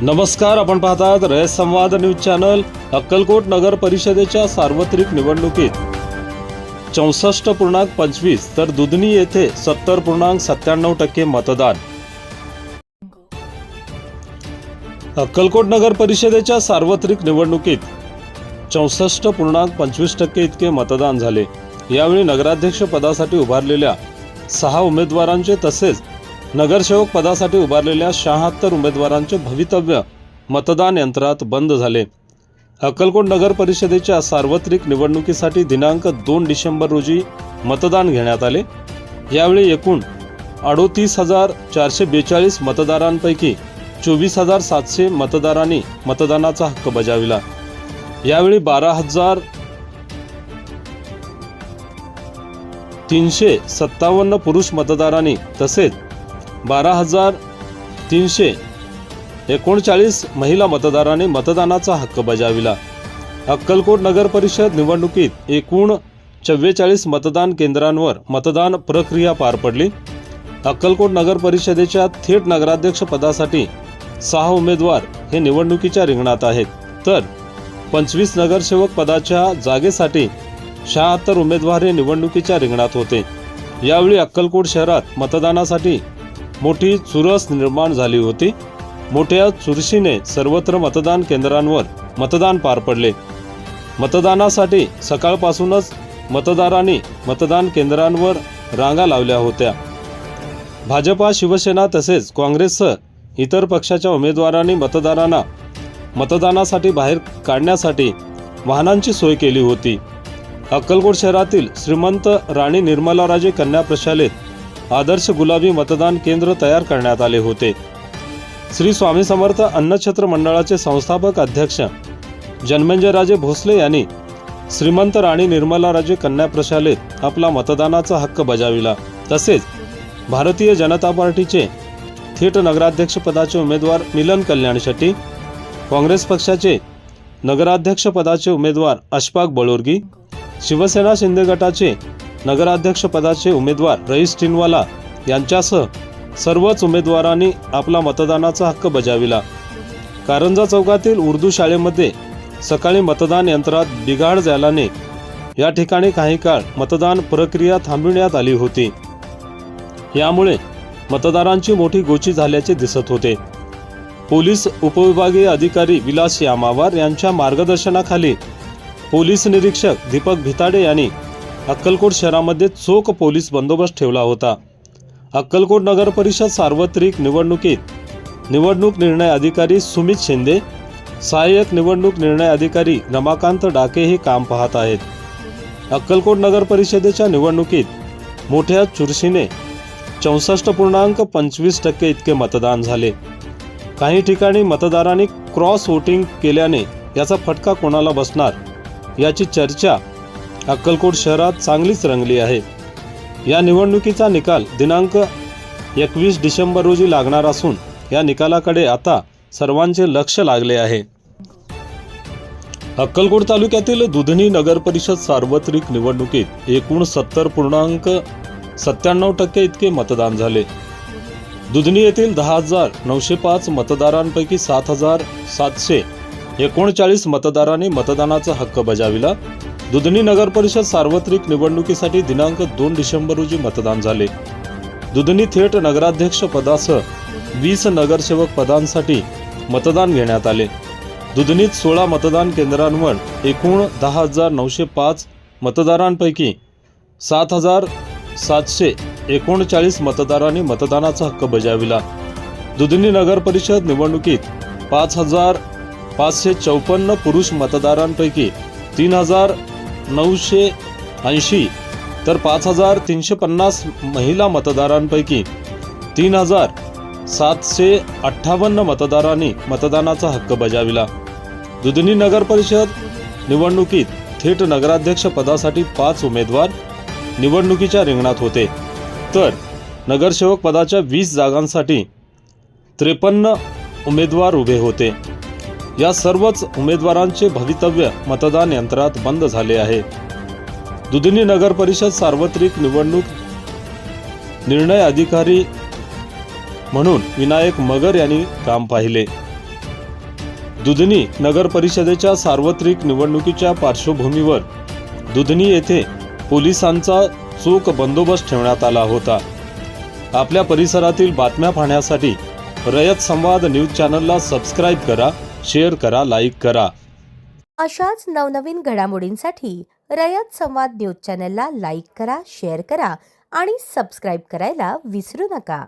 नमस्कार, आपण पाहतात रयत संवाद न्यूज चॅनल। अक्कलकोट नगर परिषदेच्या सार्वत्रिक निवडणुकीत 64.25 तर दुधनी येथे 70.97% मतदान। अक्कलकोट नगर परिषदेच्या सार्वत्रिक निवडणुकीत 64.25% इतके मतदान झाले। यावेळी नगराध्यक्ष पदासाठी उभारलेल्या 6 उमेदवारांचे तसेच नगरसेवक पदासाठी उभारलेल्या 76 उमेदवारांचे भवितव्य मतदान यंत्रात बंद झाले। अक्कलकोट नगर परिषदेच्या सार्वत्रिक निवडणुकीसाठी दिनांक 2 डिसेंबर रोजी मतदान घेण्यात आले। यावेळी एकूण 38,442 मतदारांपैकी 24,700 मतदारांनी मतदानाचा हक्क बजावला। यावेळी 12,357 पुरुष मतदारांनी तसेच 12,339 महिला मतदारांनी मतदानाचा हक्क बजावला। अक्कलकोट नगर परिषद निवडणुकीत एकूण 44 मतदान केंद्रांवर मतदान प्रक्रिया पार पडली। अक्कलकोट नगर परिषदेच्या थेट नगराध्यक्ष पदासाठी 6 उमेदवार हे निवडणुकीच्या रिंगणात आहेत, तर 25 नगरसेवक पदाच्या जागेसाठी 76 उमेदवार हे निवडणुकीच्या रिंगणात होते। यावेळी अक्कलकोट शहरात मतदानासाठी मोठी चुरस निर्माण झाली होती। मोठ्या चुरशीने सर्वत्र मतदान केंद्रांवर मतदान पार पडले। मतदानासाठी सकाळपासूनच मतदारांनी मतदान केंद्रांवर रांगा लावल्या होत्या। भाजपा, शिवसेना तसेच काँग्रेससह इतर पक्षाच्या उमेदवारांनी मतदारांना मतदानासाठी बाहेर काढण्यासाठी वाहनांची सोय केली होती। अक्कलकोट शहरातील श्रीमंत राणी निर्मलाराजे कन्या प्रशालेत आदर्श गुलाबी मतदान केंद्र तयार करण्यात आले होते। श्री स्वामी समर्थ अन्नछत्र मंडळाचे संस्थापक अध्यक्ष जन्मेजयराजे भोसले यांनी श्रीमंत राणी निर्मलाराजे कन्या प्रशालेत आपला मतदानाचा हक्क बजावला। तसेच भारतीय जनता पार्टीचे थेट नगराध्यक्ष पदाचे उमेदवार मिलन कल्याण शेट्टी, काँग्रेस पक्षाचे नगराध्यक्ष पदाचे उमेदवार अशफाक बळोरगी, शिवसेना शिंदे गटाचे नगराध्यक्ष पदाचे उमेदवार रईस टिनवाला यांच्यासह सर्वच उमेदवारांनी आपला मतदानाचा हक्क बजावला। कारंजा चौकातील उर्दू शाळेमध्ये सकाळी मतदान यंत्रात बिघाड झाल्याने या ठिकाणी काही काळ मतदान प्रक्रिया थांबविण्यात आली होती। यामुळे मतदारांची मोठी गोची झाल्याचे दिसत होते। पोलीस उपविभागीय अधिकारी विलास यामावार यांच्या मार्गदर्शनाखाली पोलीस निरीक्षक दीपक भिताडे यांनी अक्कलकोट शहरामध्ये चोख पोलीस बंदोबस्त ठेवला होता। अक्कलकोट नगर परिषद सार्वत्रिक निवडणुकीत निवडणूक निर्णय अधिकारी सुमित शिंदे, सहाय्यक निवडणूक निर्णय अधिकारी रमाकांत डाके हे काम पाहत आहेत। अक्कलकोट नगर परिषदेच्या निवडणुकीत मोठ्या चुरशीने 64.25% इतके मतदान झाले। काही ठिकाणी मतदारांनी क्रॉस वोटिंग केल्याने याचा फटका कोणाला बसणार याची चर्चा अक्कलकोट शहरात चांगलीच रंगली आहे। या निवडणुकीचा निकाल दिनांक 21 डिसेंबर रोजी लागणार असून या निकालाकडे आता सर्वांचे लक्ष लागले आहे। अक्कलकोट तालुक्यातील दुधनी नगर परिषद सार्वत्रिक निवडणुकीत एकूण 70.97% इतके मतदान झाले। दुधनी येथील 10,905 मतदारांपैकी 7,739 मतदारांनी मतदानाचा हक्क बजावला। दुधनी नगर परिषद सार्वत्रिक निवडणुकीसाठी दिनांक 2 डिसेंबर रोजी मतदान झाले। दुधनी थेट नगराध्यक्ष पदासह 20 नगरसेवक पदांसाठी मतदान घेण्यात आले। दुधनीत 16 मतदान केंद्रांवर एकूण 10,905 मतदारांपैकी 7,739 मतदारांनी मतदानाचा हक्क बजावला। दुधनी नगर परिषद निवडणुकीत 5,554 पुरुष मतदारांपैकी 3,980 तर 5,350 महिला मतदारांपैकी 3,758 मतदारांनी मतदानाचा हक्क बजावला। दुधनी नगर परिषद निवडणुकीत थेट नगराध्यक्ष पदासाठी 5 उमेदवार निवडणुकीच्या रिंगणात होते, तर नगरसेवक पदाच्या 20 जागांसाठी 53 उमेदवार उभे होते. या सर्वच उमेदवारांचे भवितव्य मतदान यंत्रात बंद झाले आहे. दुधनी नगर परिषद सार्वत्रिक निवडणूक निर्णय अधिकारी म्हणून विनायक मगर यांनी काम पाहिले. दुधनी नगर परिषदेच्या सार्वत्रिक निवडणुकीच्या पार्श्वभूमीवर दुधनी येथे पोलिसांचा चोख बंदोबस्त ठेवण्यात आला होता. आपल्या परिसरातील बातम्या पाहण्यासाठी रयत संवाद न्यूज चॅनलला सबस्क्राईब करा, शेअर करा, लाईक करा. अशाच नवनवीन घडामोडींसाठी रयत संवाद न्यूज चॅनलला लाईक करा, शेअर करा आणि सबस्क्राईब करायला विसरू नका.